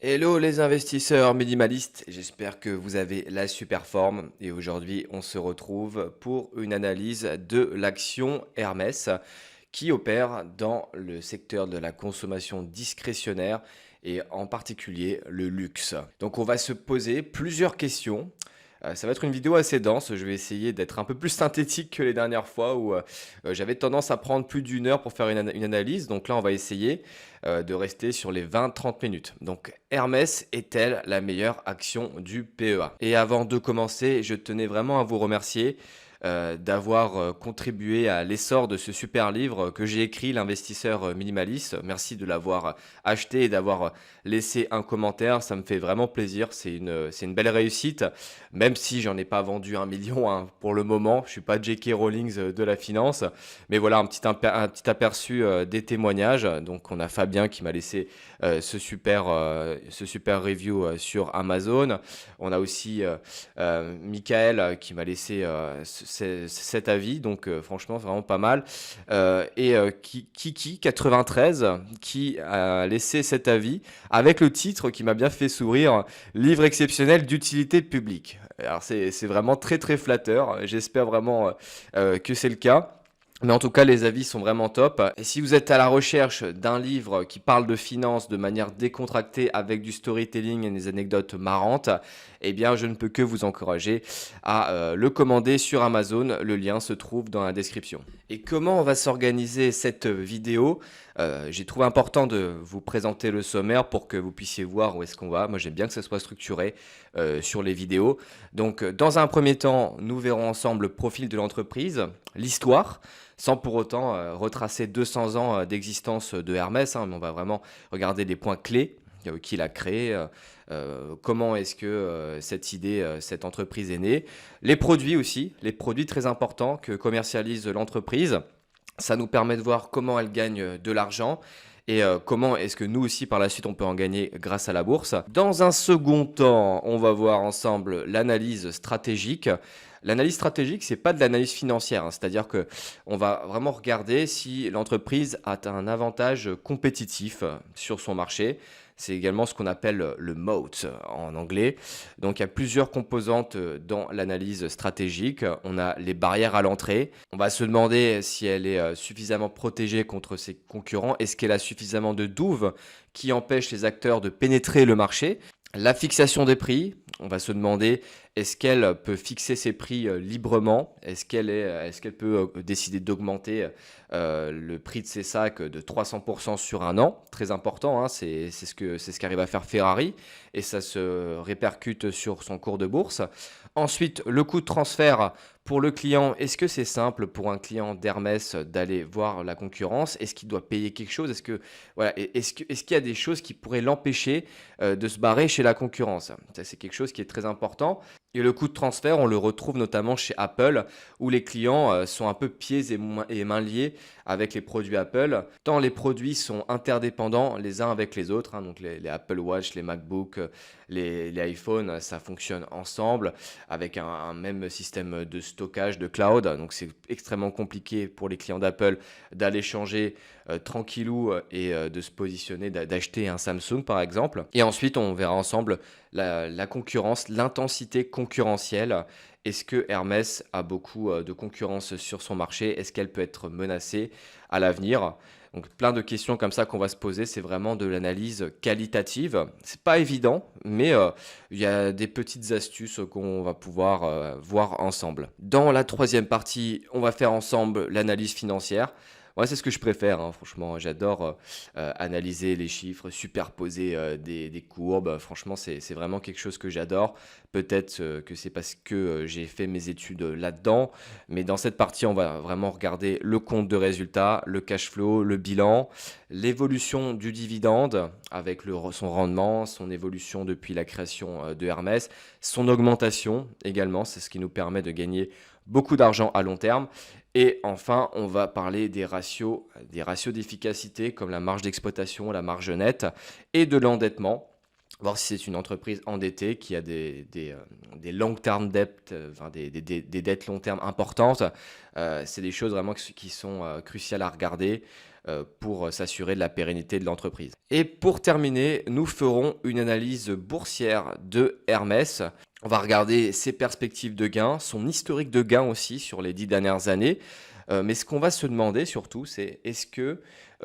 Hello les investisseurs minimalistes, j'espère que vous avez la super forme et aujourd'hui on se retrouve pour une analyse de l'action Hermès qui opère dans le secteur de la consommation discrétionnaire et en particulier le luxe. Donc on va se poser plusieurs questions. Ça va être une vidéo assez dense, je vais essayer d'être un peu plus synthétique que les dernières fois où j'avais tendance à prendre plus d'une heure pour faire une analyse. Donc là, on va essayer de rester sur les 20-30 minutes. Donc Hermès est-elle la meilleure action du PEA? Et avant de commencer, je tenais vraiment à vous remercier d'avoir contribué à l'essor de ce super livre que j'ai écrit, L'investisseur minimaliste. Merci de l'avoir acheté et d'avoir laissé un commentaire. Ça me fait vraiment plaisir. C'est une belle réussite, même si j'en ai pas vendu 1 million hein, pour le moment. Je suis pas J.K. Rowling de la finance. Mais voilà, un petit aperçu des témoignages. Donc, on a Fabien qui m'a laissé ce super review sur Amazon. On a aussi Michael qui m'a laissé cet avis, donc franchement c'est vraiment pas mal. Kiki 93 qui a laissé cet avis avec le titre qui m'a bien fait sourire, livre exceptionnel d'utilité publique. Alors c'est vraiment très très flatteur, j'espère vraiment que c'est le cas. Mais en tout cas, les avis sont vraiment top. Et si vous êtes à la recherche d'un livre qui parle de finance de manière décontractée avec du storytelling et des anecdotes marrantes, eh bien, je ne peux que vous encourager à le commander sur Amazon. Le lien se trouve dans la description. Et comment on va s'organiser cette vidéo? J'ai trouvé important de vous présenter le sommaire pour que vous puissiez voir où est-ce qu'on va. Moi, j'aime bien que ça soit structuré sur les vidéos. Donc, dans un premier temps, nous verrons ensemble le profil de l'entreprise, l'histoire, sans pour autant retracer 200 ans d'existence de Hermès, hein, mais on va vraiment regarder les points clés qu'il a créés, comment est-ce que cette idée, cette entreprise est née, les produits aussi, les produits très importants que commercialise l'entreprise. Ça nous permet de voir comment elle gagne de l'argent et comment est-ce que nous aussi par la suite on peut en gagner grâce à la bourse. Dans un second temps, on va voir ensemble l'analyse stratégique. L'analyse stratégique, c'est pas de l'analyse financière, hein, c'est-à-dire que on va vraiment regarder si l'entreprise a un avantage compétitif sur son marché. C'est également ce qu'on appelle le moat en anglais. Donc il y a plusieurs composantes dans l'analyse stratégique. On a les barrières à l'entrée. On va se demander si elle est suffisamment protégée contre ses concurrents. Est-ce qu'elle a suffisamment de douves qui empêchent les acteurs de pénétrer le marché? La fixation des prix, on va se demander est-ce qu'elle peut fixer ses prix librement? Est-ce qu'elle peut décider d'augmenter le prix de ses sacs de 300% sur un an? Très important, hein, c'est ce qu'arrive à faire Ferrari et ça se répercute sur son cours de bourse. Ensuite, le coût de transfert pour le client. Est-ce que c'est simple pour un client d'Hermès d'aller voir la concurrence? Est-ce qu'il doit payer quelque chose? Est-ce qu'il y a des choses qui pourraient l'empêcher de se barrer chez la concurrence? Ça, c'est quelque chose qui est très important. Et le coût de transfert, on le retrouve notamment chez Apple, où les clients sont un peu pieds et mains liés avec les produits Apple, tant les produits sont interdépendants les uns avec les autres, hein, donc les Apple Watch, les MacBook, les iPhones, ça fonctionne ensemble avec un même système de stockage, de cloud, donc c'est extrêmement compliqué pour les clients d'Apple d'aller changer tranquillou et de se positionner, d'acheter un Samsung par exemple. Et ensuite, on verra ensemble la concurrence, l'intensité concurrentielle. Est-ce que Hermès a beaucoup de concurrence sur son marché? Est-ce qu'elle peut être menacée à l'avenir? Donc plein de questions comme ça qu'on va se poser, c'est vraiment de l'analyse qualitative. C'est pas évident, mais il y a des petites astuces qu'on va pouvoir voir ensemble. Dans la troisième partie, on va faire ensemble l'analyse financière. Moi, c'est ce que je préfère, hein, franchement. J'adore analyser les chiffres, superposer des courbes. Franchement, c'est vraiment quelque chose que j'adore. Peut-être que c'est parce que j'ai fait mes études là-dedans. Mais dans cette partie, on va vraiment regarder le compte de résultat, le cash flow, le bilan, l'évolution du dividende avec son rendement, son évolution depuis la création de Hermès, son augmentation également. C'est ce qui nous permet de gagner beaucoup d'argent à long terme. Et enfin, on va parler des ratios d'efficacité comme la marge d'exploitation, la marge nette et de l'endettement. Voir si c'est une entreprise endettée qui a des long-term debt, enfin des dettes long terme importantes. C'est des choses vraiment qui sont cruciales à regarder pour s'assurer de la pérennité de l'entreprise. Et pour terminer, nous ferons une analyse boursière de Hermès. On va regarder ses perspectives de gains, son historique de gains aussi sur les 10 dernières années. Mais ce qu'on va se demander surtout, c'est est-ce que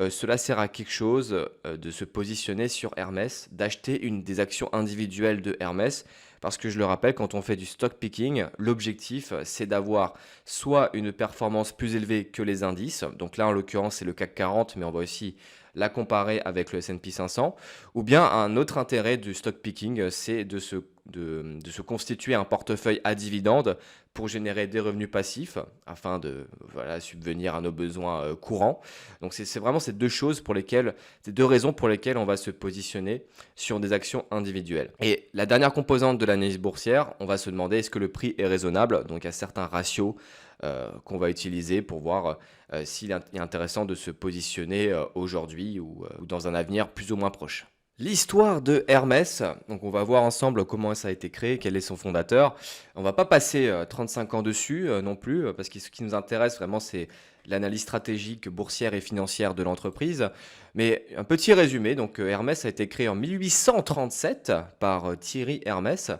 cela sert à quelque chose de se positionner sur Hermès, d'acheter une des actions individuelles de Hermès? Parce que je le rappelle, quand on fait du stock picking, l'objectif, c'est d'avoir soit une performance plus élevée que les indices, donc là en l'occurrence c'est le CAC 40, mais on va aussi la comparer avec le S&P 500, ou bien un autre intérêt du stock picking, c'est de se constituer un portefeuille à dividendes pour générer des revenus passifs afin de voilà, subvenir à nos besoins courants. Donc c'est vraiment ces deux raisons pour lesquelles on va se positionner sur des actions individuelles. Et la dernière composante de l'analyse boursière, on va se demander est-ce que le prix est raisonnable. Donc il y a certains ratios qu'on va utiliser pour voir s'il est intéressant de se positionner aujourd'hui ou dans un avenir plus ou moins proche. L'histoire de Hermès, donc on va voir ensemble comment ça a été créé, quel est son fondateur. On va pas passer 35 ans dessus non plus, parce que ce qui nous intéresse vraiment, c'est l'analyse stratégique, boursière et financière de l'entreprise. Mais un petit résumé, donc Hermès a été créé en 1837 par Thierry Hermès.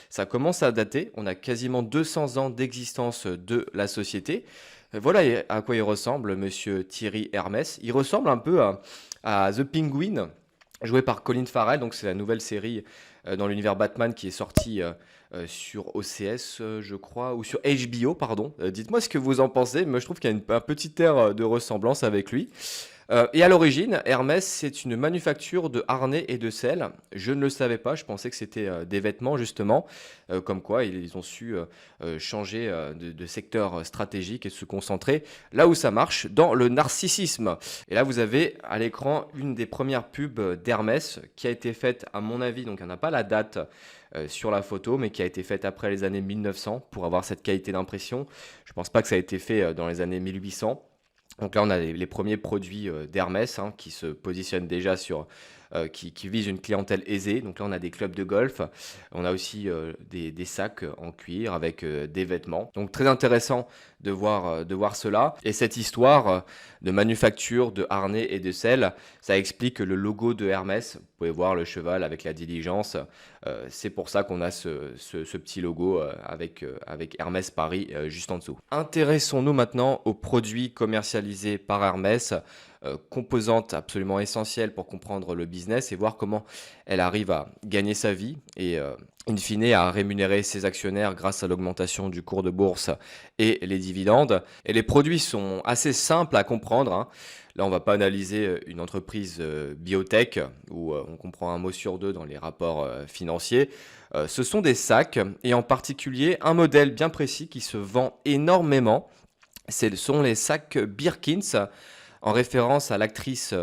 Ça commence à dater, on a quasiment 200 ans d'existence de la société. Voilà à quoi il ressemble, monsieur Thierry Hermès. Il ressemble un peu à The Penguin, joué par Colin Farrell. Donc c'est la nouvelle série dans l'univers Batman qui est sortie sur OCS, je crois, ou sur HBO, pardon. Dites-moi ce que vous en pensez. Moi, je trouve qu'il y a un petit air de ressemblance avec lui. Et à l'origine, Hermès, c'est une manufacture de harnais et de selles. Je ne le savais pas, je pensais que c'était des vêtements justement. Comme quoi ils ont su changer de secteur stratégique et se concentrer là où ça marche, dans le narcissisme. Et là, vous avez à l'écran une des premières pubs d'Hermès qui a été faite, à mon avis, donc on n'a pas la date sur la photo, mais qui a été faite après les années 1900 pour avoir cette qualité d'impression. Je ne pense pas que ça a été fait dans les années 1800. Donc là, on a les premiers produits d'Hermès qui se positionnent déjà qui visent une clientèle aisée. Donc là, on a des clubs de golf. On a aussi des sacs en cuir avec des vêtements. Donc très intéressant de voir cela. Et cette histoire de manufacture, de harnais et de selles, ça explique le logo de Hermès. Vous pouvez voir le cheval avec la diligence. C'est pour ça qu'on a ce petit logo avec Hermès Paris juste en dessous. Intéressons-nous maintenant aux produits commercialisés par Hermès, composante absolument essentielle pour comprendre le business et voir comment elle arrive à gagner sa vie et in fine à rémunérer ses actionnaires grâce à l'augmentation du cours de bourse et les dividendes. Et les produits sont assez simples à comprendre. Là, on va pas analyser une entreprise biotech où on comprend un mot sur deux dans les rapports financiers. Ce sont des sacs et en particulier un modèle bien précis qui se vend énormément. Ce sont les sacs Birkins, en référence à l'actrice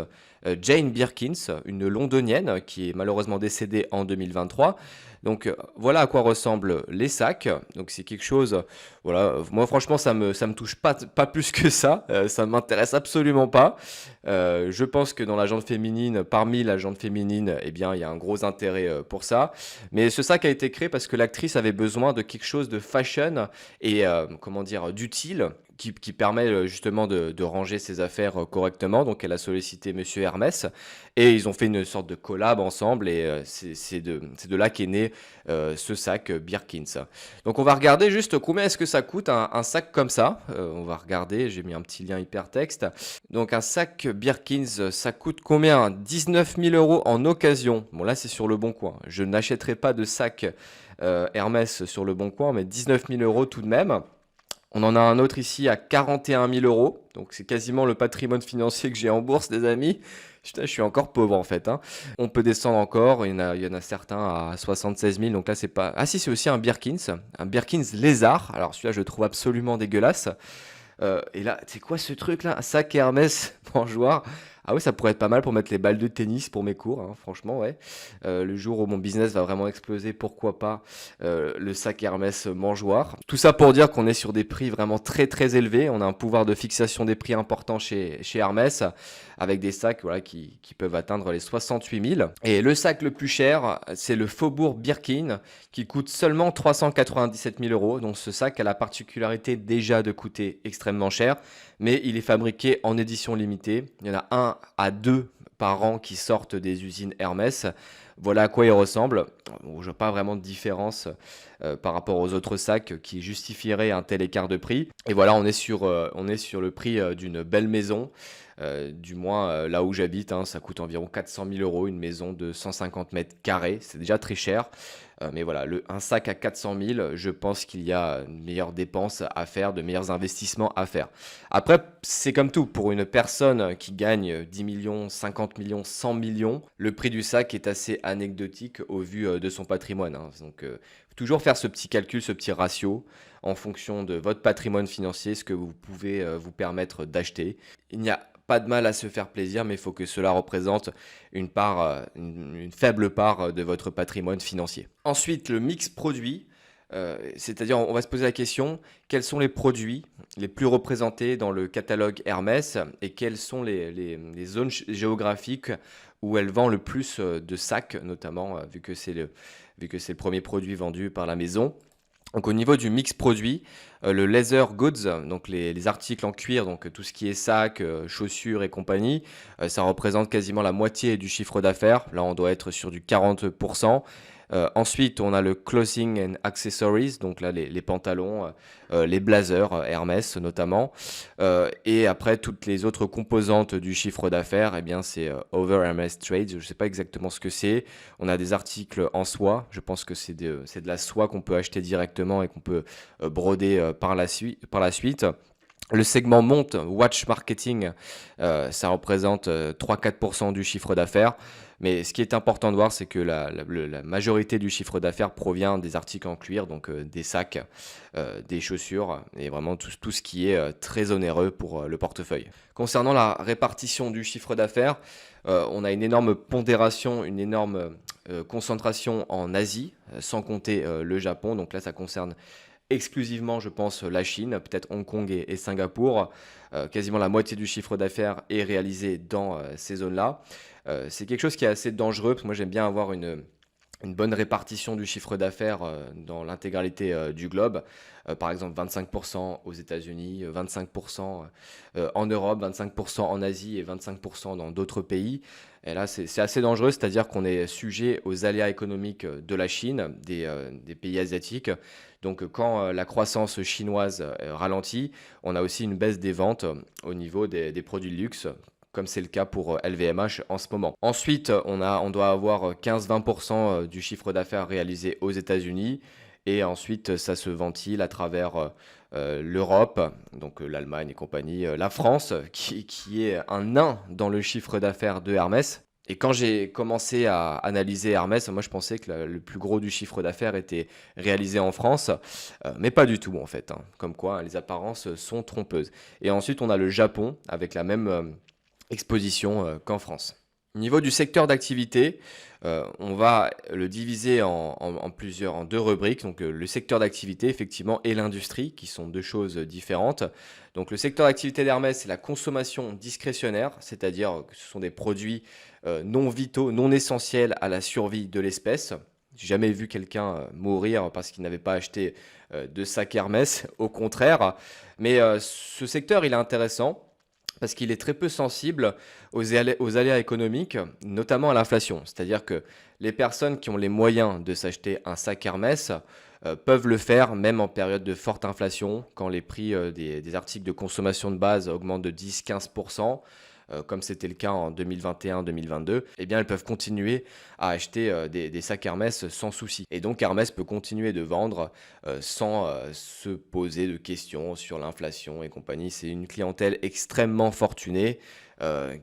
Jane Birkins, une londonienne qui est malheureusement décédée en 2023. Donc voilà à quoi ressemblent les sacs. Donc c'est quelque chose, voilà, moi franchement ça me touche pas plus que ça. Ça ne m'intéresse absolument pas. Je pense que dans la jante féminine, parmi la jante féminine, eh bien il y a un gros intérêt pour ça. Mais ce sac a été créé parce que l'actrice avait besoin de quelque chose de fashion et comment dire d'utile qui permet justement de ranger ses affaires correctement. Donc elle a sollicité Monsieur Hermès et ils ont fait une sorte de collab ensemble et c'est de là qu'est né ce sac Birkins. Donc on va regarder juste combien est-ce que ça coûte un sac comme ça. On va regarder, j'ai mis un petit lien hypertexte. Donc un sac Birkins, ça coûte combien? 19 000 € en occasion. Bon là c'est sur le bon coin. Je n'achèterai pas de sac Hermès sur le bon coin, mais 19 000 € tout de même. On en a un autre ici à 41 000 €. Donc c'est quasiment le patrimoine financier que j'ai en bourse, les amis. Putain, je suis encore pauvre en fait. On peut descendre encore. Il y en a certains à 76 000. Donc là, c'est pas. Ah si, c'est aussi un Birkins. Un Birkins lézard. Alors celui-là, je le trouve absolument dégueulasse. Et là, c'est quoi ce truc là? Un sac Hermès mangeoire Ah oui, ça pourrait être pas mal pour mettre les balles de tennis pour mes cours, hein, franchement, ouais. Le jour où mon business va vraiment exploser, pourquoi pas le sac Hermès mangeoire. Tout ça pour dire qu'on est sur des prix vraiment très très élevés. On a un pouvoir de fixation des prix important chez Hermès, avec des sacs voilà, qui peuvent atteindre les 68 000. Et le sac le plus cher, c'est le Faubourg Birkin, qui coûte seulement 397 000 euros. Donc ce sac a la particularité déjà de coûter extrêmement cher, mais il est fabriqué en édition limitée. Il y en a 1 à 2 par an qui sortent des usines Hermès. Voilà à quoi il ressemble. Bon, je vois pas vraiment de différence par rapport aux autres sacs qui justifieraient un tel écart de prix. Et voilà, on est sur le prix d'une belle maison. Du moins là où j'habite, hein, ça coûte environ 400 000 euros, une maison de 150 mètres carrés. C'est déjà très cher. Mais voilà, un sac à 400 000, je pense qu'il y a une meilleure dépense à faire, de meilleurs investissements à faire. Après, c'est comme tout. Pour une personne qui gagne 10 millions, 50 millions, 100 millions, le prix du sac est assez anecdotique au vu de son patrimoine, hein. Donc, toujours faire ce petit calcul, ce petit ratio en fonction de votre patrimoine financier, ce que vous pouvez vous permettre d'acheter. Il n'y a pas de mal à se faire plaisir, mais il faut que cela représente une part, une faible part de votre patrimoine financier. Ensuite, le mix produit, c'est-à-dire on va se poser la question, quels sont les produits les plus représentés dans le catalogue Hermès et quelles sont les zones géographiques où elle vend le plus de sacs, notamment vu que c'est le premier produit vendu par la maison. Donc au niveau du mix produit, le leather goods, donc les articles en cuir, donc tout ce qui est sacs, chaussures et compagnie, ça représente quasiment la moitié du chiffre d'affaires. Là, on doit être sur du 40%. Ensuite, on a le clothing and accessories, donc là les pantalons, les blazers Hermès notamment. Et après, toutes les autres composantes du chiffre d'affaires, eh bien c'est over Hermès Trade. Je ne sais pas exactement ce que c'est. On a des articles en soie. Je pense que c'est de la soie qu'on peut acheter directement et qu'on peut broder par la suite. Le segment monte, watch marketing, ça représente 3-4% du chiffre d'affaires. Mais ce qui est important de voir, c'est que la majorité du chiffre d'affaires provient des articles en cuir, donc des sacs, des chaussures, et vraiment tout ce qui est très onéreux pour le portefeuille. Concernant la répartition du chiffre d'affaires, on a une énorme pondération, une énorme concentration en Asie, sans compter le Japon. Donc là, ça concerne exclusivement, je pense, la Chine, peut-être Hong Kong et Singapour. Quasiment la moitié du chiffre d'affaires est réalisé dans ces zones-là. C'est quelque chose qui est assez dangereux, parce que moi j'aime bien avoir une bonne répartition du chiffre d'affaires dans l'intégralité du globe. Par exemple, 25% aux États-Unis, 25% en Europe, 25% en Asie et 25% dans d'autres pays. Et là, c'est assez dangereux, c'est-à-dire qu'on est sujet aux aléas économiques de la Chine, des pays asiatiques. Donc, quand la croissance chinoise ralentit, on a aussi une baisse des ventes au niveau des produits de luxe, comme c'est le cas pour LVMH en ce moment. Ensuite, on doit avoir 15-20% du chiffre d'affaires réalisé aux États-Unis. Et ensuite, ça se ventile à travers l'Europe, donc l'Allemagne et compagnie, la France, qui est un nain dans le chiffre d'affaires de Hermès. Et quand j'ai commencé à analyser Hermès, moi je pensais que le plus gros du chiffre d'affaires était réalisé en France, mais pas du tout en fait, hein. Comme quoi, les apparences sont trompeuses. Et ensuite, on a le Japon avec la même exposition qu'en France. Au niveau du secteur d'activité, on va le diviser en deux rubriques. Donc, le secteur d'activité, effectivement, et l'industrie, qui sont deux choses différentes. Donc, le secteur d'activité d'Hermès, c'est la consommation discrétionnaire, c'est-à-dire que ce sont des produits non vitaux, non essentiels à la survie de l'espèce. J'ai jamais vu quelqu'un mourir parce qu'il n'avait pas acheté de sac Hermès, au contraire. Mais ce secteur, il est intéressant parce qu'il est très peu sensible aux aléas économiques, notamment à l'inflation. C'est-à-dire que les personnes qui ont les moyens de s'acheter un sac Hermès peuvent le faire même en période de forte inflation, quand les prix des articles de consommation de base augmentent de 10-15%. Comme c'était le cas en 2021-2022, eh bien elles peuvent continuer à acheter des sacs Hermès sans souci. Et donc Hermès peut continuer de vendre sans se poser de questions sur l'inflation et compagnie. C'est une clientèle extrêmement fortunée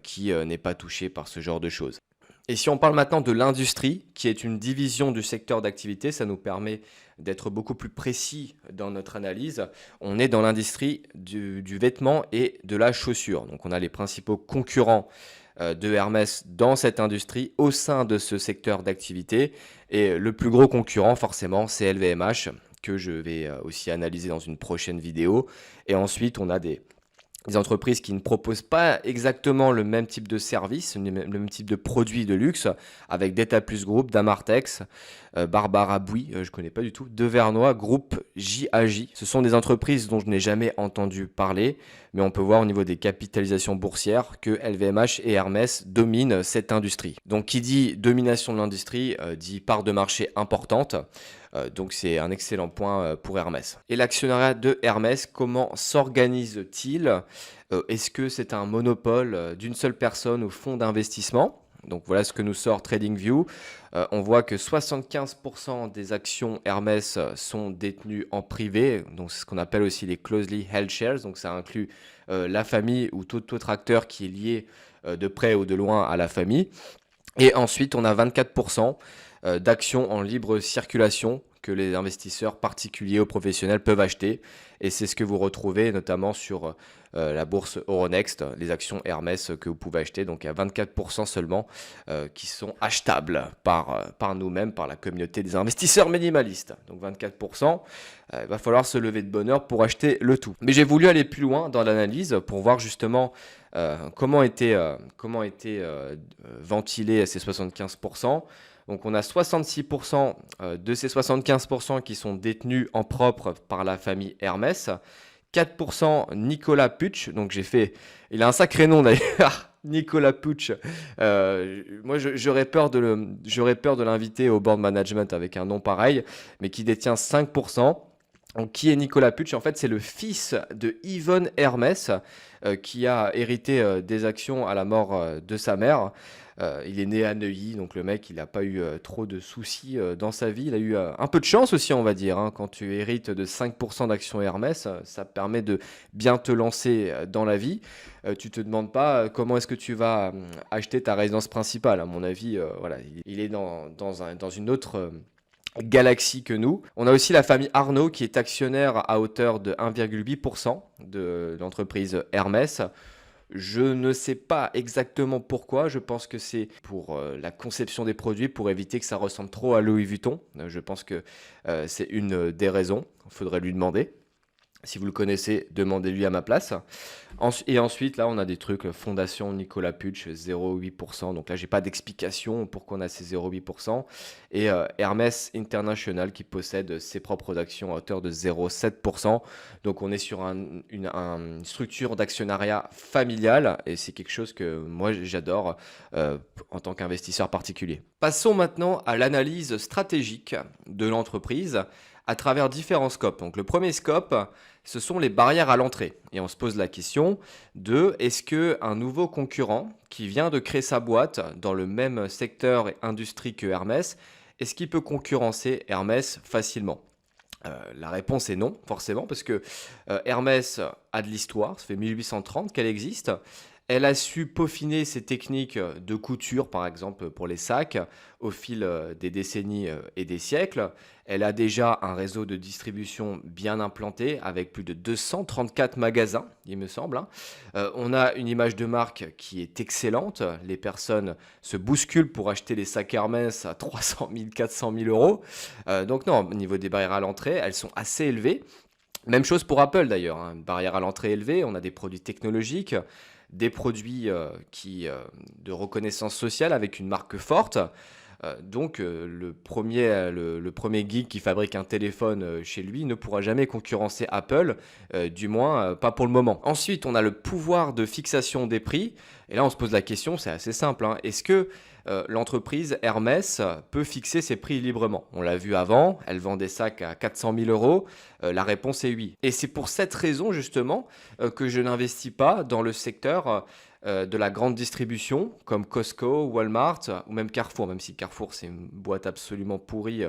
qui n'est pas touchée par ce genre de choses. Et si on parle maintenant de l'industrie, qui est une division du secteur d'activité, ça nous permet d'être beaucoup plus précis dans notre analyse. On est dans l'industrie du vêtement et de la chaussure. Donc on a les principaux concurrents de Hermès dans cette industrie, au sein de ce secteur d'activité. Et le plus gros concurrent, forcément, c'est LVMH, que je vais aussi analyser dans une prochaine vidéo. Et ensuite, on a des entreprises qui ne proposent pas exactement le même type de service, le même type de produits de luxe, avec Data Plus Group, Damartex, Barbara Bouy, je ne connais pas du tout, Devernois, Groupe JAJ. Ce sont des entreprises dont je n'ai jamais entendu parler, mais on peut voir au niveau des capitalisations boursières que LVMH et Hermès dominent cette industrie. Donc qui dit domination de l'industrie, dit part de marché importante. Donc c'est un excellent point pour Hermès. Et l'actionnariat de Hermès, comment s'organise-t-il? Est-ce que c'est un monopole d'une seule personne ou fonds d'investissement? Donc voilà ce que nous sort TradingView. On voit que 75% des actions Hermès sont détenues en privé. Donc c'est ce qu'on appelle aussi les closely held shares. Donc ça inclut la famille ou tout autre acteur qui est lié de près ou de loin à la famille. Et ensuite, on a 24% d'actions en libre circulation que les investisseurs particuliers ou professionnels peuvent acheter. Et c'est ce que vous retrouvez notamment sur la bourse Euronext, les actions Hermès que vous pouvez acheter. Donc il y a 24% seulement qui sont achetables par nous-mêmes, par la communauté des investisseurs minimalistes. Donc 24%, il va falloir se lever de bonne heure pour acheter le tout. Mais j'ai voulu aller plus loin dans l'analyse pour voir justement comment étaient ventilés ces 75%. Donc on a 66% de ces 75% qui sont détenus en propre par la famille Hermès. 4% Nicolas Puech, donc il a un sacré nom d'ailleurs, Nicolas Puech. Moi j'aurais peur de l'inviter au board management avec un nom pareil, mais qui détient 5%. Donc, qui est Nicolas Puech? En fait, c'est le fils de Yvonne Hermès qui a hérité des actions à la mort de sa mère. Il est né à Neuilly, donc le mec, il n'a pas eu trop de soucis dans sa vie. Il a eu un peu de chance aussi, on va dire. Quand tu hérites de 5% d'actions Hermès, ça permet de bien te lancer dans la vie. Tu te demandes pas comment est-ce que tu vas acheter ta résidence principale. À mon avis, voilà, il est dans une autre galaxie que nous. On a aussi la famille Arnault qui est actionnaire à hauteur de 1,8% de l'entreprise Hermès. Je ne sais pas exactement pourquoi, je pense que c'est pour la conception des produits, pour éviter que ça ressemble trop à Louis Vuitton. Je pense que c'est une des raisons, il faudrait lui demander. Si vous le connaissez, demandez-lui à ma place. Et ensuite, là, on a des trucs, Fondation Nicolas Puech, 0,8%. Donc là, j'ai pas d'explication pourquoi on a ces 0,8%. Et Hermès International qui possède ses propres actions à hauteur de 0,7%. Donc on est sur une structure d'actionnariat familial. Et c'est quelque chose que moi, j'adore en tant qu'investisseur particulier. Passons maintenant à l'analyse stratégique de l'entreprise à travers différents scopes. Donc le premier scope, ce sont les barrières à l'entrée. Et on se pose la question de est-ce qu'un nouveau concurrent qui vient de créer sa boîte dans le même secteur et industrie que Hermès, est-ce qu'il peut concurrencer Hermès facilement? La réponse est non, forcément, parce que Hermès a de l'histoire, ça fait 1830 qu'elle existe. Elle a su peaufiner ses techniques de couture, par exemple pour les sacs, au fil des décennies et des siècles. Elle a déjà un réseau de distribution bien implanté, avec plus de 234 magasins, il me semble. On a une image de marque qui est excellente. Les personnes se bousculent pour acheter les sacs Hermès à 300 000, 400 000 euros. Donc non, au niveau des barrières à l'entrée, elles sont assez élevées. Même chose pour Apple d'ailleurs, une barrière à l'entrée élevée. On a des produits technologiques, des produits de reconnaissance sociale avec une marque forte. Donc le premier geek qui fabrique un téléphone chez lui ne pourra jamais concurrencer Apple, du moins pas pour le moment. Ensuite, on a le pouvoir de fixation des prix. Et là, on se pose la question, c'est assez simple. Est-ce que l'entreprise Hermès peut fixer ses prix librement? On l'a vu avant, elle vend des sacs à 400 000 euros. La réponse est oui. Et c'est pour cette raison justement que je n'investis pas dans le secteur de la grande distribution comme Costco, Walmart ou même Carrefour, même si Carrefour c'est une boîte absolument pourrie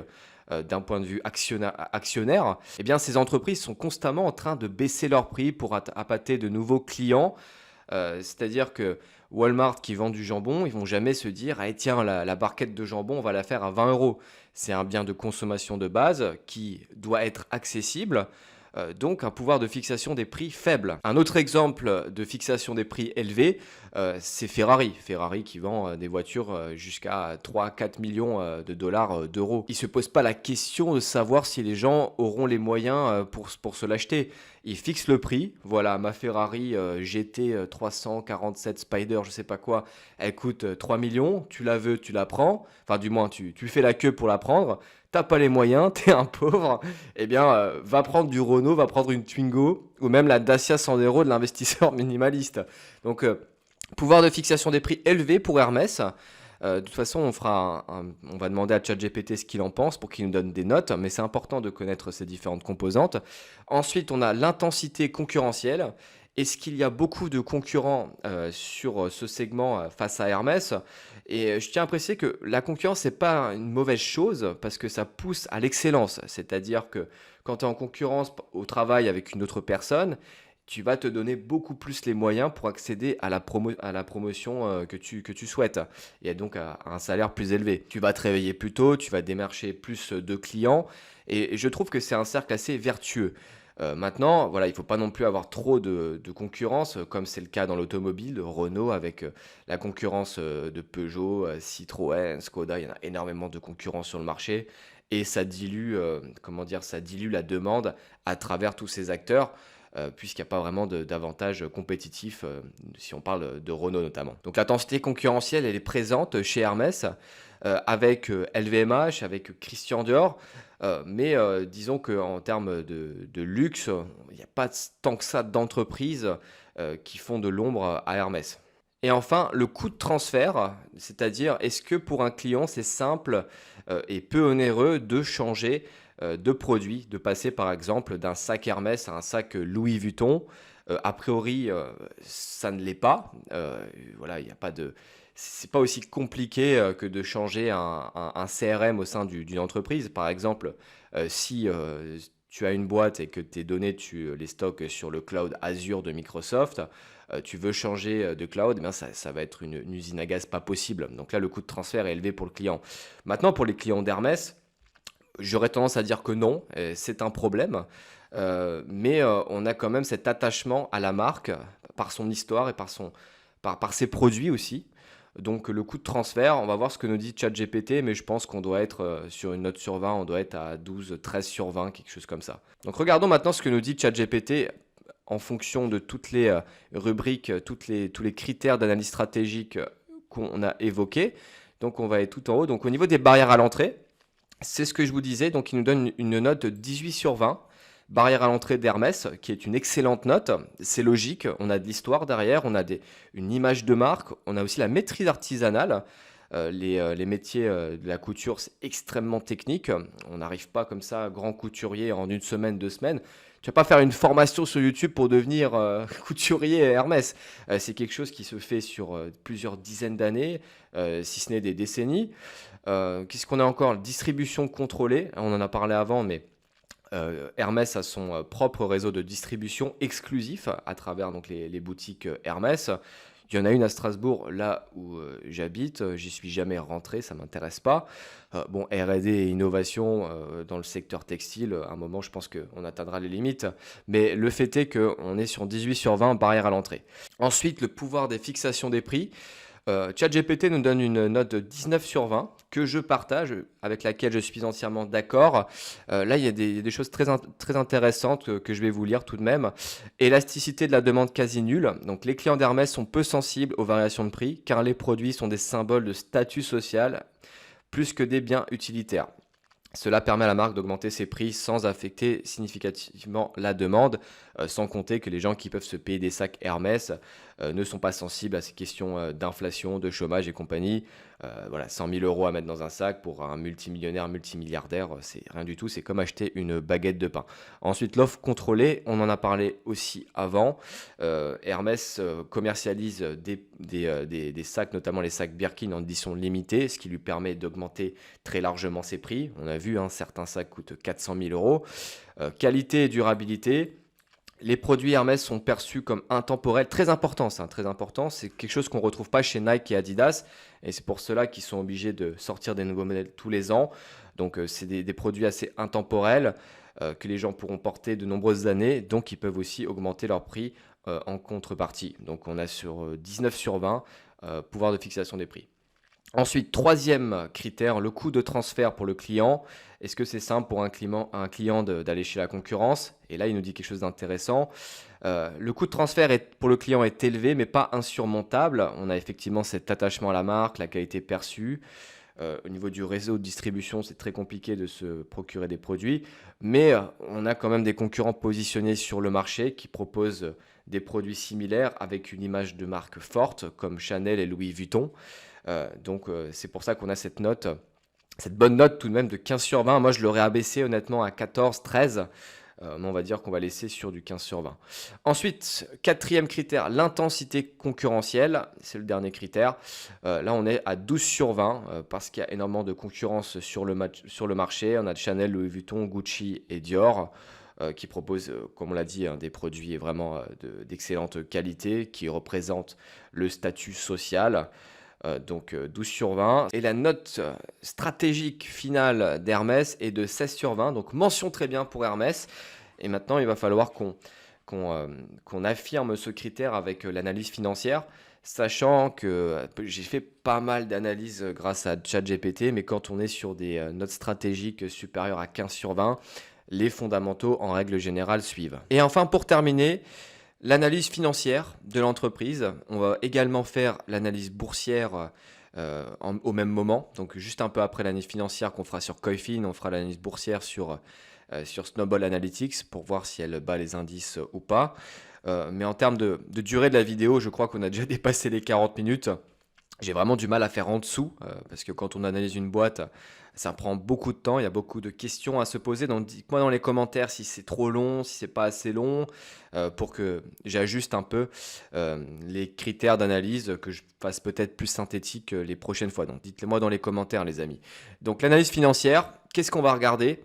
d'un point de vue actionnaire. Eh bien ces entreprises sont constamment en train de baisser leurs prix pour appâter de nouveaux clients. C'est-à-dire que Walmart qui vend du jambon, ils vont jamais se dire ah, tiens, la barquette de jambon, on va la faire à 20 euros. C'est un bien de consommation de base qui doit être accessible, donc un pouvoir de fixation des prix faible. Un autre exemple de fixation des prix élevé, c'est Ferrari. Ferrari qui vend des voitures jusqu'à 3 4 millions de dollars, d'euros. Ils se posent pas la question de savoir si les gens auront les moyens pour se l'acheter. Ils fixent le prix. Voilà, ma Ferrari GT 347 Spider, je sais pas quoi, elle coûte 3 millions. Tu la veux, tu la prends. Enfin, du moins, tu fais la queue pour la prendre. T'as pas les moyens, t'es un pauvre. Eh bien, va prendre du Renault, va prendre une Twingo ou même la Dacia Sandero de l'investisseur minimaliste. Donc, pouvoir de fixation des prix élevé pour Hermès. De toute façon, on va demander à ChatGPT ce qu'il en pense pour qu'il nous donne des notes, mais c'est important de connaître ces différentes composantes. Ensuite, on a l'intensité concurrentielle. Est-ce qu'il y a beaucoup de concurrents sur ce segment face à Hermès? Et je tiens à préciser que la concurrence, c'est pas une mauvaise chose parce que ça pousse à l'excellence. C'est-à-dire que quand tu es en concurrence au travail avec une autre personne, tu vas te donner beaucoup plus les moyens pour accéder à la promotion que tu souhaites et donc à un salaire plus élevé. Tu vas te réveiller plus tôt, tu vas démarcher plus de clients et je trouve que c'est un cercle assez vertueux. Maintenant, voilà, il ne faut pas non plus avoir trop de concurrence, comme c'est le cas dans l'automobile, Renault avec la concurrence de Peugeot, Citroën, Skoda, il y en a énormément de concurrence sur le marché et ça dilue, comment dire, ça dilue la demande à travers tous ces acteurs puisqu'il n'y a pas vraiment d'avantage compétitif si on parle de Renault notamment. Donc la densité concurrentielle, elle est présente chez Hermès avec LVMH, avec Christian Dior, mais disons qu'en termes de luxe, il n'y a pas tant que ça d'entreprises qui font de l'ombre à Hermès. Et enfin, le coût de transfert, c'est-à-dire est-ce que pour un client c'est simple et peu onéreux de changer de produit, de passer par exemple d'un sac Hermès à un sac Louis Vuitton. A priori, ça ne l'est pas. Voilà, il n'y a pas de. C'est pas aussi compliqué que de changer un CRM au sein d'une entreprise. Par exemple, si tu as une boîte et que tes données, tu les stockes sur le cloud Azure de Microsoft, tu veux changer de cloud, eh bien ça va être une usine à gaz pas possible. Donc là, le coût de transfert est élevé pour le client. Maintenant, pour les clients d'Hermès, j'aurais tendance à dire que non, c'est un problème, mais on a quand même cet attachement à la marque par son histoire et par ses produits aussi. Donc le coût de transfert, on va voir ce que nous dit ChatGPT, mais je pense qu'on doit être sur une note sur 20, on doit être à 12, 13 sur 20, quelque chose comme ça. Donc regardons maintenant ce que nous dit ChatGPT en fonction de toutes les rubriques, tous les critères d'analyse stratégique qu'on a évoqués. Donc on va être tout en haut. Donc au niveau des barrières à l'entrée, c'est ce que je vous disais, donc il nous donne une note de 18 sur 20. Barrière à l'entrée d'Hermès, qui est une excellente note. C'est logique, on a de l'histoire derrière, on a une image de marque, on a aussi la maîtrise artisanale. Les métiers de la couture, c'est extrêmement technique. On n'arrive pas comme ça, grand couturier, en une semaine, 2 semaines. Tu vas pas faire une formation sur YouTube pour devenir couturier Hermès. C'est quelque chose qui se fait sur plusieurs dizaines d'années, si ce n'est des décennies. Qu'est-ce qu'on a encore? Distribution contrôlée, on en a parlé avant, mais Hermès a son propre réseau de distribution exclusif à travers donc, les boutiques Hermès. Il y en a une à Strasbourg, là où j'habite. J'y suis jamais rentré, ça m'intéresse pas. Bon, R&D et innovation dans le secteur textile, à un moment, je pense qu'on atteindra les limites. Mais le fait est qu'on est sur 18 sur 20 barrière à l'entrée. Ensuite, le pouvoir des fixations des prix. ChatGPT nous donne une note de 19 sur 20 que je partage, avec laquelle je suis entièrement d'accord. Là, il y a des choses très intéressantes que je vais vous lire tout de même. Élasticité de la demande quasi nulle. Donc, les clients d'Hermès sont peu sensibles aux variations de prix car les produits sont des symboles de statut social plus que des biens utilitaires. Cela permet à la marque d'augmenter ses prix sans affecter significativement la demande, sans compter que les gens qui peuvent se payer des sacs Hermès ne sont pas sensibles à ces questions d'inflation, de chômage et compagnie. Voilà, 100 000 euros à mettre dans un sac pour un multimillionnaire, multimilliardaire, c'est rien du tout, c'est comme acheter une baguette de pain. Ensuite, l'offre contrôlée, on en a parlé aussi avant. Hermès commercialise des sacs, notamment les sacs Birkin en édition limitée, ce qui lui permet d'augmenter très largement ses prix. On a vu, certains sacs coûtent 400 000 euros. Qualité et durabilité. Les produits Hermès sont perçus comme intemporels, très important ça, très important, c'est quelque chose qu'on ne retrouve pas chez Nike et Adidas, et c'est pour cela qu'ils sont obligés de sortir des nouveaux modèles tous les ans. Donc c'est des produits assez intemporels que les gens pourront porter de nombreuses années, donc ils peuvent aussi augmenter leur prix en contrepartie. Donc on a sur 19 sur 20 pouvoir de fixation des prix. Ensuite, troisième critère, le coût de transfert pour le client. Est-ce que c'est simple pour un client d'aller chez la concurrence? Et là, il nous dit quelque chose d'intéressant. Le coût de transfert pour le client est élevé, mais pas insurmontable. On a effectivement cet attachement à la marque, la qualité perçue. Au niveau du réseau de distribution, c'est très compliqué de se procurer des produits, mais on a quand même des concurrents positionnés sur le marché qui proposent des produits similaires avec une image de marque forte, comme Chanel et Louis Vuitton. Donc c'est pour ça qu'on a cette note, cette bonne note tout de même de 15 sur 20. Moi, je l'aurais abaissé honnêtement à 14, 13. Mais on va dire qu'on va laisser sur du 15 sur 20. Ensuite, quatrième critère, l'intensité concurrentielle. C'est le dernier critère. Là, on est à 12 sur 20 parce qu'il y a énormément de concurrence sur le marché. On a Chanel, Louis Vuitton, Gucci et Dior qui proposent, comme on l'a dit, des produits vraiment d'excellente qualité qui représentent le statut social. Donc 12 sur 20. Et la note stratégique finale d'Hermès est de 16 sur 20. Donc mention très bien pour Hermès. Et maintenant, il va falloir qu'on affirme ce critère avec l'analyse financière, sachant que j'ai fait pas mal d'analyses grâce à ChatGPT, mais quand on est sur des notes stratégiques supérieures à 15 sur 20, les fondamentaux en règle générale suivent. Et enfin, pour terminer, l'analyse financière de l'entreprise. On va également faire l'analyse boursière au même moment. Donc juste un peu après l'analyse financière qu'on fera sur Coifin, on fera l'analyse boursière sur Snowball Analytics pour voir si elle bat les indices ou pas. Mais en termes de durée de la vidéo, je crois qu'on a déjà dépassé les 40 minutes. J'ai vraiment du mal à faire en dessous parce que quand on analyse une boîte, ça prend beaucoup de temps, il y a beaucoup de questions à se poser. Donc dites-moi dans les commentaires si c'est trop long, si c'est pas assez long, pour que j'ajuste un peu les critères d'analyse, que je fasse peut-être plus synthétique les prochaines fois. Donc dites-le moi dans les commentaires les amis. Donc l'analyse financière, qu'est-ce qu'on va regarder?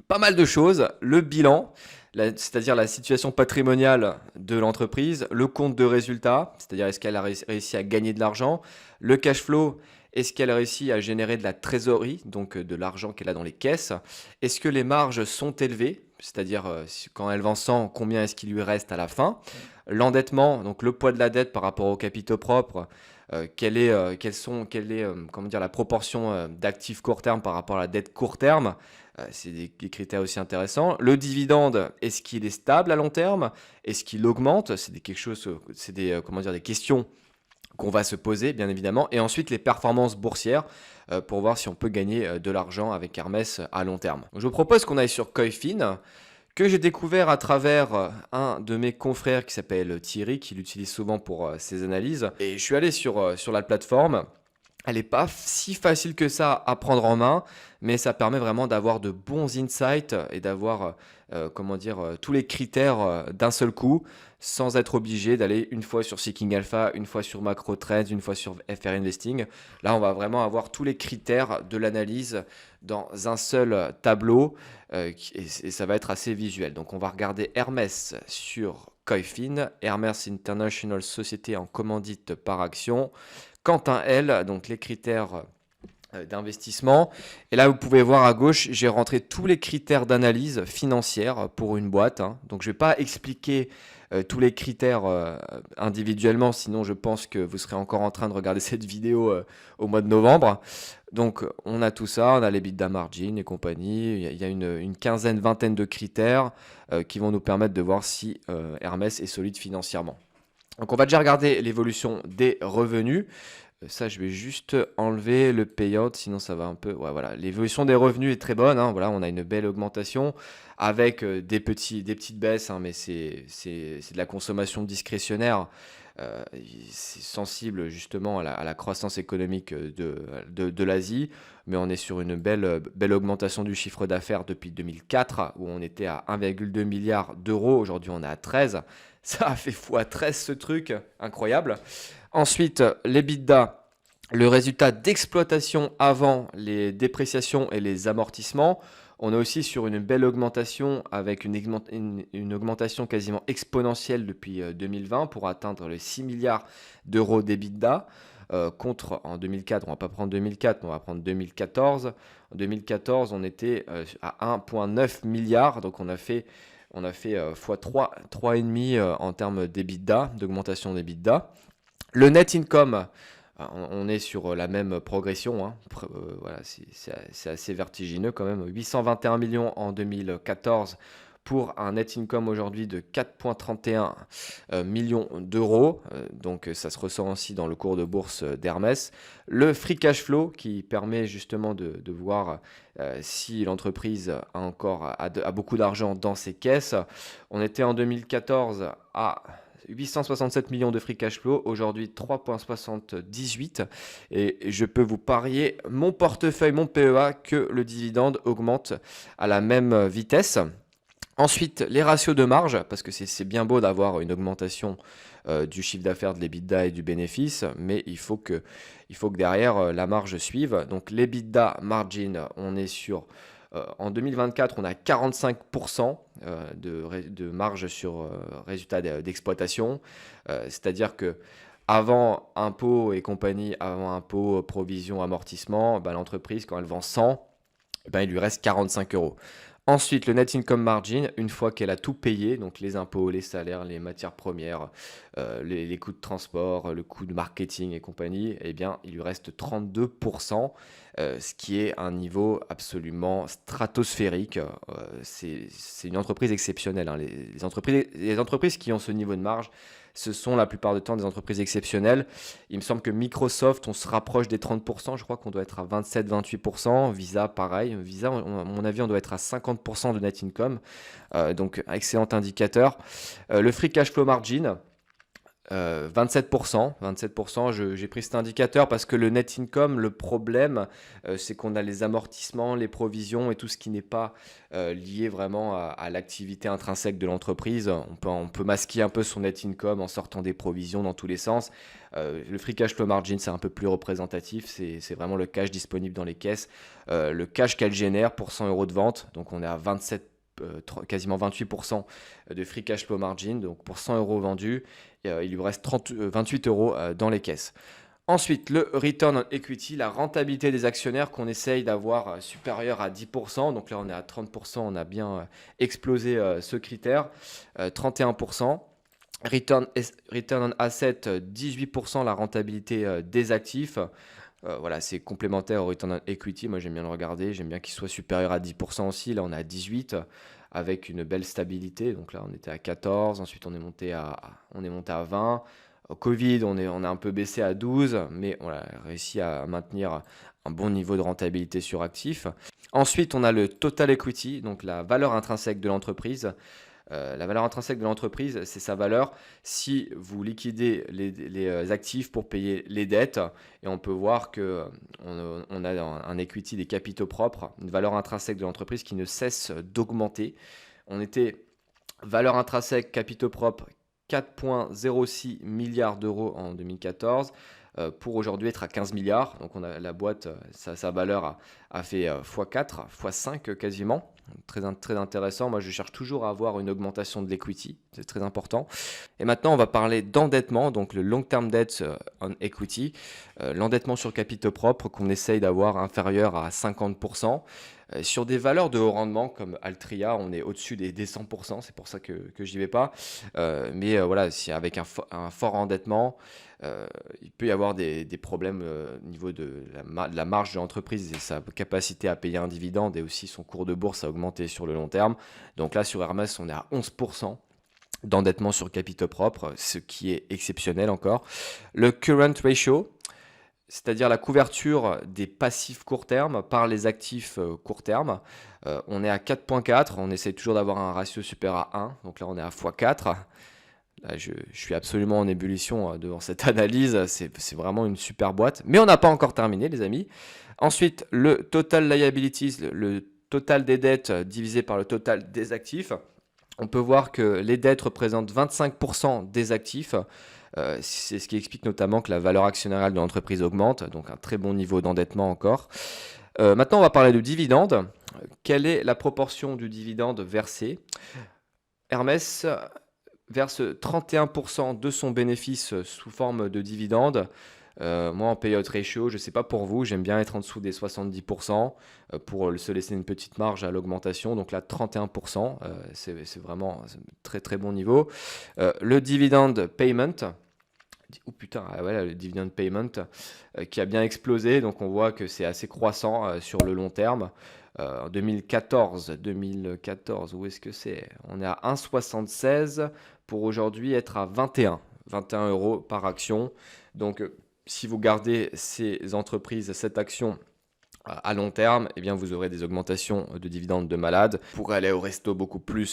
Pas mal de choses, le bilan, c'est-à-dire la situation patrimoniale de l'entreprise, le compte de résultat, c'est-à-dire est-ce qu'elle a réussi à gagner de l'argent, le cash flow, est-ce qu'elle a réussi à générer de la trésorerie, donc de l'argent qu'elle a dans les caisses, est-ce que les marges sont élevées, c'est-à-dire quand elle vend 100, combien est-ce qu'il lui reste à la fin, l'endettement, donc le poids de la dette par rapport aux capitaux propres, quelle est comment dire, la proportion d'actifs court terme par rapport à la dette court terme. C'est des critères aussi intéressants. Le dividende, est-ce qu'il est stable à long terme? Est-ce qu'il augmente? C'est des questions qu'on va se poser, bien évidemment. Et ensuite, les performances boursières pour voir si on peut gagner de l'argent avec Hermès à long terme. Donc, je vous propose qu'on aille sur Coifin, que j'ai découvert à travers un de mes confrères qui s'appelle Thierry, qui l'utilise souvent pour ses analyses. Et je suis allé sur la plateforme. Elle n'est pas si facile que ça à prendre en main, mais ça permet vraiment d'avoir de bons insights et d'avoir tous les critères d'un seul coup, sans être obligé d'aller une fois sur Seeking Alpha, une fois sur Macro Trends, une fois sur FR Investing. Là, on va vraiment avoir tous les critères de l'analyse dans un seul tableau et ça va être assez visuel. Donc, on va regarder Hermès sur Coifin, Hermès International Société en commandite par action. Quant à elle, donc les critères d'investissement. Et là, vous pouvez voir à gauche, j'ai rentré tous les critères d'analyse financière pour une boîte. Donc, je ne vais pas expliquer tous les critères individuellement, sinon je pense que vous serez encore en train de regarder cette vidéo au mois de novembre. Donc, on a tout ça, on a les l'EBITDA margin et compagnie. Il y a une quinzaine, vingtaine de critères qui vont nous permettre de voir si Hermès est solide financièrement. Donc on va déjà regarder l'évolution des revenus. Ça, je vais juste enlever le payout, sinon ça va un peu... Ouais, voilà. L'évolution des revenus est très bonne. Voilà, on a une belle augmentation avec des petites baisses, mais c'est de la consommation discrétionnaire. C'est sensible justement à la croissance économique de l'Asie, mais on est sur une belle augmentation du chiffre d'affaires depuis 2004, où on était à 1,2 milliard d'euros. Aujourd'hui, on est à 13. Ça a fait x13 ce truc, incroyable. Ensuite, l'EBITDA, le résultat d'exploitation avant les dépréciations et les amortissements. On est aussi sur une belle augmentation avec une augmentation quasiment exponentielle depuis 2020 pour atteindre les 6 milliards d'euros d'EBITDA. Contre en 2004, on ne va pas prendre 2004, mais on va prendre 2014. En 2014, on était à 1,9 milliard, donc on On a fait fois 3,5 en termes d'EBITDA, d'augmentation d'EBITDA. Le net income, on est sur la même progression, hein. Voilà, c'est assez vertigineux quand même. 821 millions en 2014 pour un net income aujourd'hui de 4,31 millions d'euros. Donc ça se ressent aussi dans le cours de bourse d'Hermès. Le free cash flow qui permet justement de voir si l'entreprise a beaucoup d'argent dans ses caisses. On était en 2014 à 867 millions de free cash flow, aujourd'hui 3,78. Et je peux vous parier mon portefeuille, mon PEA, que le dividende augmente à la même vitesse. Ensuite, les ratios de marge, parce que c'est bien beau d'avoir une augmentation du chiffre d'affaires, de l'EBITDA et du bénéfice, mais il faut que derrière la marge suive. Donc l'EBITDA margin, on est sur, en 2024, on a 45% de marge sur résultat d'exploitation. C'est-à-dire que avant impôts et compagnie, avant impôts, provisions, amortissement, bah, l'entreprise, quand elle vend 100, ben, il lui reste 45 euros. Ensuite, le net income margin, une fois qu'elle a tout payé, donc les impôts, les salaires, les matières premières, les coûts de transport, le coût de marketing et compagnie, eh bien, il lui reste 32%, ce qui est un niveau absolument stratosphérique. C'est une entreprise exceptionnelle, hein. Les entreprises qui ont ce niveau de marge, ce sont la plupart du temps des entreprises exceptionnelles. Il me semble que Microsoft, on se rapproche des 30%, je crois qu'on doit être à 27-28%. Visa, pareil. Visa, à mon avis, on doit être à 50% de net income. Donc, excellent indicateur. Le free cash flow margin, 27%. J'ai pris cet indicateur parce que le net income, le problème, c'est qu'on a les amortissements, les provisions et tout ce qui n'est pas lié vraiment à l'activité intrinsèque de l'entreprise. On peut masquer un peu son net income en sortant des provisions dans tous les sens. Le free cash flow margin, c'est un peu plus représentatif. C'est vraiment le cash disponible dans les caisses. Le cash qu'elle génère pour 100 euros de vente. Donc on est à quasiment 28% de free cash flow margin. Donc pour 100 euros vendus, il lui reste 28 euros dans les caisses. Ensuite, le return on equity, la rentabilité des actionnaires qu'on essaye d'avoir supérieure à 10%. Donc là, on est à 30%, on a bien explosé ce critère. 31%. Return on asset, 18%, la rentabilité des actifs. Voilà, c'est complémentaire au return on equity. Moi, j'aime bien le regarder. J'aime bien qu'il soit supérieur à 10% aussi. Là, on est à 18% avec une belle stabilité. Donc là, on était à 14. Ensuite, on est monté à 20. Au Covid, on a un peu baissé à 12, mais on a réussi à maintenir un bon niveau de rentabilité sur actifs. Ensuite, on a le total equity, donc la valeur intrinsèque de l'entreprise. La valeur intrinsèque de l'entreprise, c'est sa valeur si vous liquidez les actifs pour payer les dettes. Et on peut voir qu'on a un equity des capitaux propres, une valeur intrinsèque de l'entreprise qui ne cesse d'augmenter. On était valeur intrinsèque capitaux propres 4,06 milliards d'euros en 2014 pour aujourd'hui être à 15 milliards. Donc la boîte, sa valeur a fait x4, x5 quasiment. Très, très intéressant. Moi, je cherche toujours à avoir une augmentation de l'equity. C'est très important. Et maintenant, on va parler d'endettement, donc le long-term debt on equity, l'endettement sur capitaux propres qu'on essaye d'avoir inférieur à 50%. Sur des valeurs de haut rendement comme Altria, on est au-dessus des 100%, c'est pour ça que j'y vais pas. Mais voilà, si avec un fort endettement, il peut y avoir des problèmes au niveau de la marge de l'entreprise et sa capacité à payer un dividende et aussi son cours de bourse à augmenter sur le long terme. Donc là, sur Hermès, on est à 11% d'endettement sur capitaux propres, ce qui est exceptionnel encore. Le current ratio, c'est-à-dire la couverture des passifs court terme par les actifs court terme. On est à 4,4, on essaie toujours d'avoir un ratio supérieur à 1, donc là on est à x4. Là, je suis absolument en ébullition devant cette analyse, c'est vraiment une super boîte, mais on n'a pas encore terminé les amis. Ensuite, le total liabilities, le total des dettes divisé par le total des actifs. On peut voir que les dettes représentent 25% des actifs. C'est ce qui explique notamment que la valeur actionnariale de l'entreprise augmente, donc un très bon niveau d'endettement encore. Maintenant, on va parler de dividendes. Quelle est la proportion du dividende versé? Hermès verse 31% de son bénéfice sous forme de dividende. Moi, en payout ratio, je ne sais pas pour vous, j'aime bien être en dessous des 70% pour se laisser une petite marge à l'augmentation. Donc là, 31%, c'est vraiment un très très bon niveau. Le dividend payment, oh putain, ah ouais, le dividend payment qui a bien explosé. Donc on voit que c'est assez croissant sur le long terme. En 2014, où est-ce que c'est? On est à 1,76 pour aujourd'hui être à 21 euros par action. Donc si vous gardez ces entreprises, cette action à long terme, eh bien, vous aurez des augmentations de dividendes de malade. Vous pourrez aller au resto beaucoup plus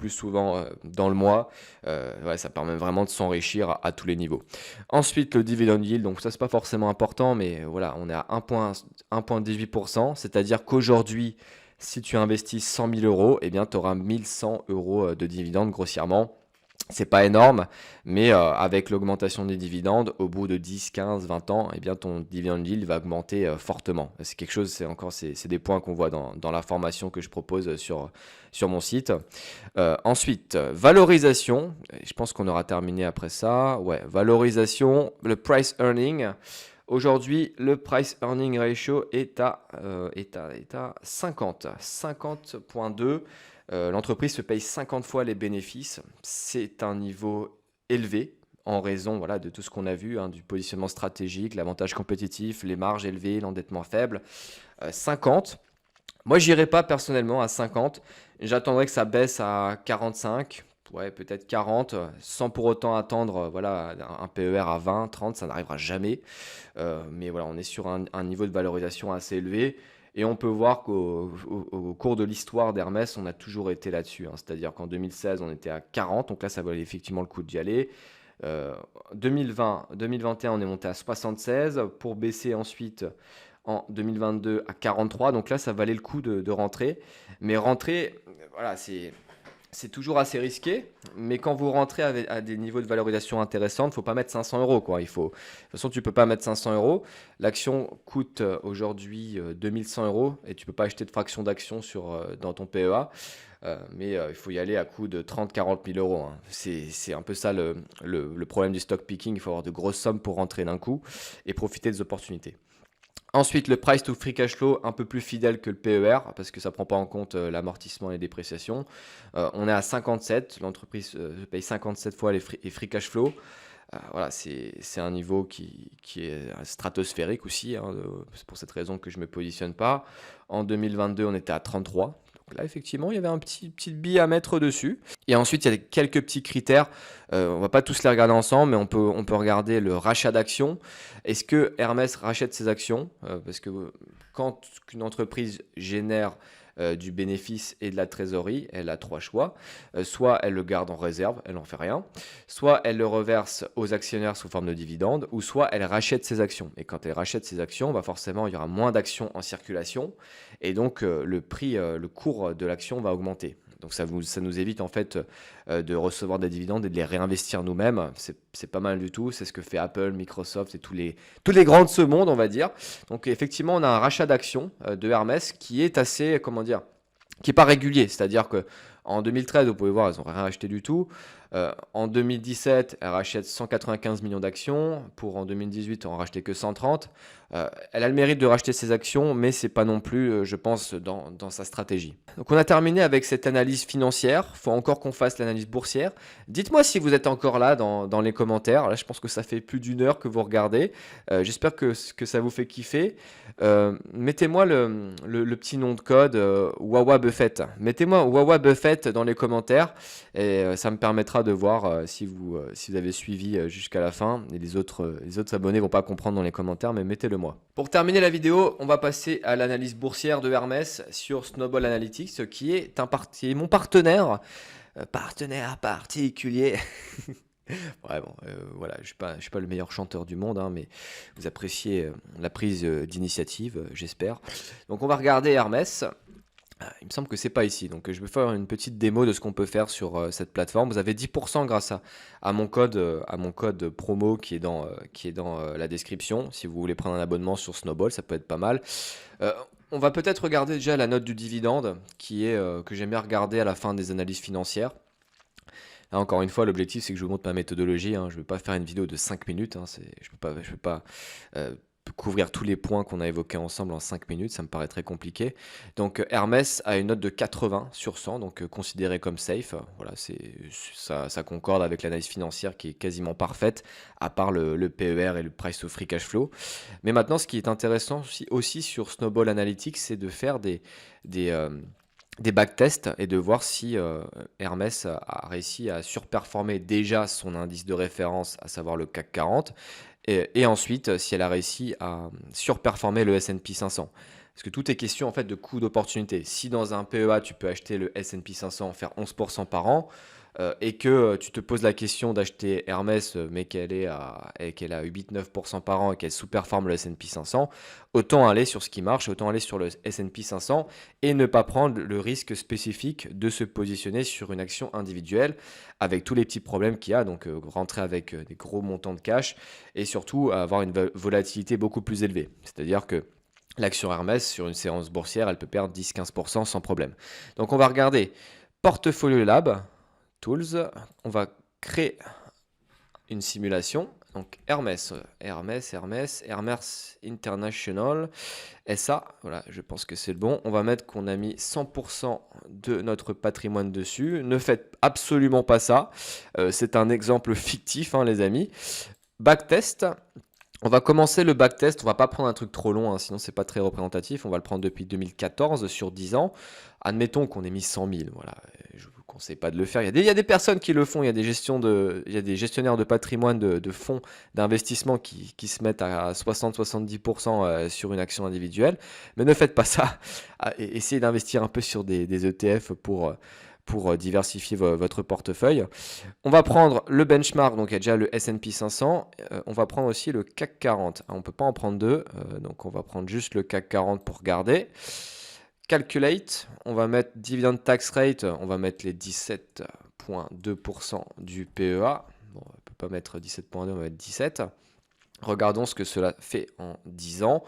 souvent dans le mois. Ouais, ça permet vraiment de s'enrichir à tous les niveaux. Ensuite, le dividend yield, donc ça, c'est pas forcément important, mais voilà, on est à 1,18%, c'est-à-dire qu'aujourd'hui, si tu investis 100 000 euros, eh bien, tu auras 1100 euros de dividendes grossièrement. C'est pas énorme, mais avec l'augmentation des dividendes, au bout de 10, 15, 20 ans, eh bien, ton dividend yield va augmenter fortement. C'est quelque chose, c'est des points qu'on voit dans la formation que je propose sur mon site. Ensuite, valorisation. Je pense qu'on aura terminé après ça. Ouais, valorisation, le price earning. Aujourd'hui, le price earning ratio est à 50, 50,2. L'entreprise se paye 50 fois les bénéfices. C'est un niveau élevé en raison voilà, de tout ce qu'on a vu, hein, du positionnement stratégique, l'avantage compétitif, les marges élevées, l'endettement faible. 50. Moi, j'irai pas personnellement à 50. J'attendrai que ça baisse à 45, ouais, peut-être 40, sans pour autant attendre voilà, un PER à 20, 30, ça n'arrivera jamais. Mais voilà, on est sur un niveau de valorisation assez élevé. Et on peut voir qu'au cours de l'histoire d'Hermès, on a toujours été là-dessus, hein. C'est-à-dire qu'en 2016, on était à 40, donc là, ça valait effectivement le coup d'y aller. 2020, 2021, on est monté à 76 pour baisser ensuite en 2022 à 43. Donc là, ça valait le coup de rentrer. Mais rentrer, voilà, c'est toujours assez risqué, mais quand vous rentrez à des niveaux de valorisation intéressants, il ne faut pas mettre 500 euros, quoi. De toute façon, tu ne peux pas mettre 500 euros. L'action coûte aujourd'hui 2100 euros et tu ne peux pas acheter de fraction d'action dans ton PEA. Mais il faut y aller à coût de 30-40 000 euros, hein. C'est un peu ça le problème du stock picking. Il faut avoir de grosses sommes pour rentrer d'un coup et profiter des opportunités. Ensuite, le price to free cash flow, un peu plus fidèle que le PER, parce que ça ne prend pas en compte l'amortissement et les dépréciations. On est à 57, l'entreprise paye 57 fois les free cash flow. Voilà, c'est un niveau qui est stratosphérique aussi, hein, c'est pour cette raison que je ne me positionne pas. En 2022, on était à 33. Donc là, effectivement, il y avait un petit billet à mettre dessus. Et ensuite, il y a quelques petits critères. On ne va pas tous les regarder ensemble, mais on peut regarder le rachat d'actions. Est-ce que Hermès rachète ses actions? Parce que quand une entreprise génère du bénéfice et de la trésorerie, elle a trois choix. Soit elle le garde en réserve, elle n'en fait rien. Soit elle le reverse aux actionnaires sous forme de dividendes, ou soit elle rachète ses actions. Et quand elle rachète ses actions, bah forcément, il y aura moins d'actions en circulation. Et donc, le cours de l'action va augmenter. Donc ça nous évite en fait de recevoir des dividendes et de les réinvestir nous-mêmes. C'est pas mal du tout. C'est ce que fait Apple, Microsoft et tous les grands de ce monde, on va dire. Donc effectivement, on a un rachat d'actions de Hermès qui est assez, comment dire, qui n'est pas régulier. C'est-à-dire que en 2013, vous pouvez voir, elles n'ont rien acheté du tout. En 2017, elles rachètent 195 millions d'actions. Pour en 2018, on en rachetait que 130. Elle a le mérite de racheter ses actions, mais c'est pas non plus, je pense, dans sa stratégie. Donc on a terminé avec cette analyse financière. Il faut encore qu'on fasse l'analyse boursière. Dites-moi si vous êtes encore là dans les commentaires. Là, je pense que ça fait plus d'une heure que vous regardez. J'espère que ça vous fait kiffer. Mettez-moi le petit nom de code Wawa Buffett. Mettez-moi Wawa Buffett dans les commentaires et ça me permettra de voir si vous avez suivi jusqu'à la fin. Et les autres abonnés vont pas comprendre dans les commentaires, mais mettez-le moi. Pour terminer la vidéo, on va passer à l'analyse boursière de Hermès sur Snowball Analytics, qui est mon partenaire particulier. Ouais, bon, voilà, je suis pas le meilleur chanteur du monde, hein, mais vous appréciez la prise d'initiative, j'espère. Donc on va regarder Hermès. Il me semble que c'est pas ici, donc je vais faire une petite démo de ce qu'on peut faire sur cette plateforme. Vous avez 10% grâce à mon code promo qui est dans la description. Si vous voulez prendre un abonnement sur Snowball, ça peut être pas mal. On va peut-être regarder déjà la note du dividende, que j'aime bien regarder à la fin des analyses financières. Là, encore une fois, l'objectif, c'est que je vous montre ma méthodologie, hein. Je ne vais pas faire une vidéo de 5 minutes, hein. Je peux pas euh, couvrir tous les points qu'on a évoqués ensemble en 5 minutes, ça me paraît très compliqué. Donc Hermès a une note de 80 sur 100, donc considéré comme safe. Voilà, ça concorde avec l'analyse financière qui est quasiment parfaite, à part le PER et le price to free cash flow. Mais maintenant, ce qui est intéressant aussi sur Snowball Analytics, c'est de faire des, euh, des backtests et de voir si Hermès a réussi à surperformer déjà son indice de référence, à savoir le CAC 40, et ensuite si elle a réussi à surperformer le S&P 500. Parce que tout est question en fait de coût d'opportunité. Si dans un PEA tu peux acheter le S&P 500 faire 11% par an, et que tu te poses la question d'acheter Hermès, mais qu'elle a 8-9% par an et qu'elle sous-performe le S&P 500, autant aller sur ce qui marche, autant aller sur le S&P 500 et ne pas prendre le risque spécifique de se positionner sur une action individuelle avec tous les petits problèmes qu'il y a, donc rentrer avec des gros montants de cash et surtout avoir une volatilité beaucoup plus élevée. C'est-à-dire que l'action Hermès, sur une séance boursière, elle peut perdre 10-15% sans problème. Donc on va regarder Portfolio Lab, Tools, on va créer une simulation. Donc Hermès International SA, voilà, je pense que c'est le bon. On va mettre qu'on a mis 100% de notre patrimoine dessus. Ne faites absolument pas ça. C'est un exemple fictif, hein, les amis. Backtest. On va commencer le backtest, on va pas prendre un truc trop long, hein, sinon c'est pas très représentatif. On va le prendre depuis 2014 sur 10 ans. Admettons qu'on ait mis 100 000, voilà. Je vous conseille pas de le faire. Il y a des personnes qui le font, il y a des gestionnaires de patrimoine, de fonds d'investissement qui se mettent à 60-70% sur une action individuelle. Mais ne faites pas ça. Essayez d'investir un peu sur des ETF pour diversifier votre portefeuille. On va prendre le benchmark, donc il y a déjà le S&P 500. On va prendre aussi le CAC 40. On ne peut pas en prendre deux, donc on va prendre juste le CAC 40 pour garder. Calculate, on va mettre dividend tax rate, on va mettre les 17,2% du PEA. Bon, on ne peut pas mettre 17,2, on va mettre 17. Regardons ce que cela fait en 10 ans.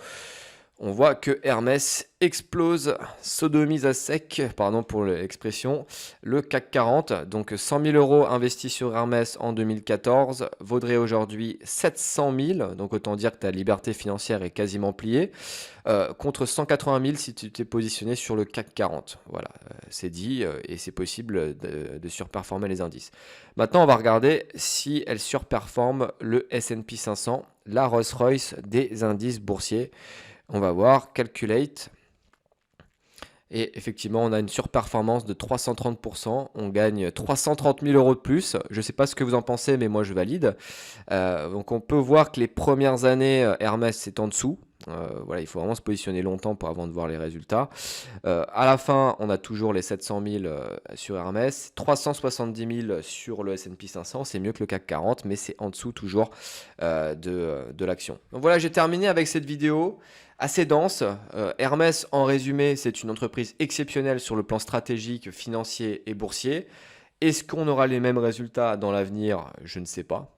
On voit que Hermès explose, sodomise à sec, pardon pour l'expression, le CAC 40. Donc 100 000 euros investis sur Hermès en 2014 vaudrait aujourd'hui 700 000. Donc autant dire que ta liberté financière est quasiment pliée. Contre 180 000 si tu t'es positionné sur le CAC 40. Voilà, c'est dit et c'est possible de surperformer les indices. Maintenant, on va regarder si elle surperforme le S&P 500, la Rolls-Royce des indices boursiers. On va voir, calculate. Et effectivement, on a une surperformance de 330%. On gagne 330 000 euros de plus. Je ne sais pas ce que vous en pensez, mais moi je valide. Donc on peut voir que les premières années, Hermès c'est en dessous. Voilà, il faut vraiment se positionner longtemps avant de voir les résultats. À la fin, on a toujours les 700 000 sur Hermès, 370 000 sur le S&P 500. C'est mieux que le CAC 40, mais c'est en dessous toujours de l'action. Donc voilà, j'ai terminé avec cette vidéo assez dense. Hermès, en résumé, c'est une entreprise exceptionnelle sur le plan stratégique, financier et boursier. Est-ce qu'on aura les mêmes résultats dans l'avenir? Je ne sais pas.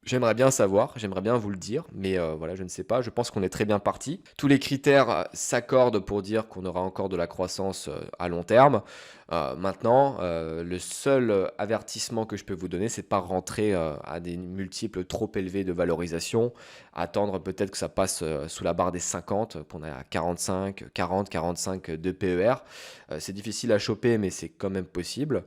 J'aimerais bien savoir, j'aimerais bien vous le dire, mais voilà, je ne sais pas. Je pense qu'on est très bien parti. Tous les critères s'accordent pour dire qu'on aura encore de la croissance à long terme. Maintenant, le seul avertissement que je peux vous donner, c'est de pas rentrer à des multiples trop élevés de valorisation, attendre peut-être que ça passe sous la barre des 50, qu'on a à 45, 40, 45 de PER. C'est difficile à choper, mais c'est quand même possible.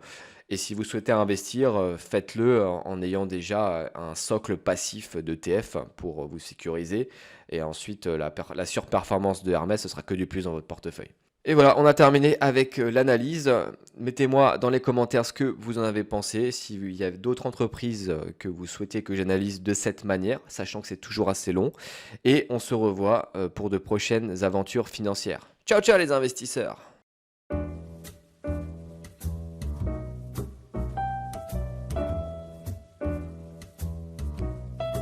Et si vous souhaitez investir, faites-le en ayant déjà un socle passif d'ETF pour vous sécuriser. Et ensuite, la surperformance de Hermès, ce sera que du plus dans votre portefeuille. Et voilà, on a terminé avec l'analyse. Mettez-moi dans les commentaires ce que vous en avez pensé, s'il y a d'autres entreprises que vous souhaitez que j'analyse de cette manière, sachant que c'est toujours assez long. Et on se revoit pour de prochaines aventures financières. Ciao, ciao les investisseurs!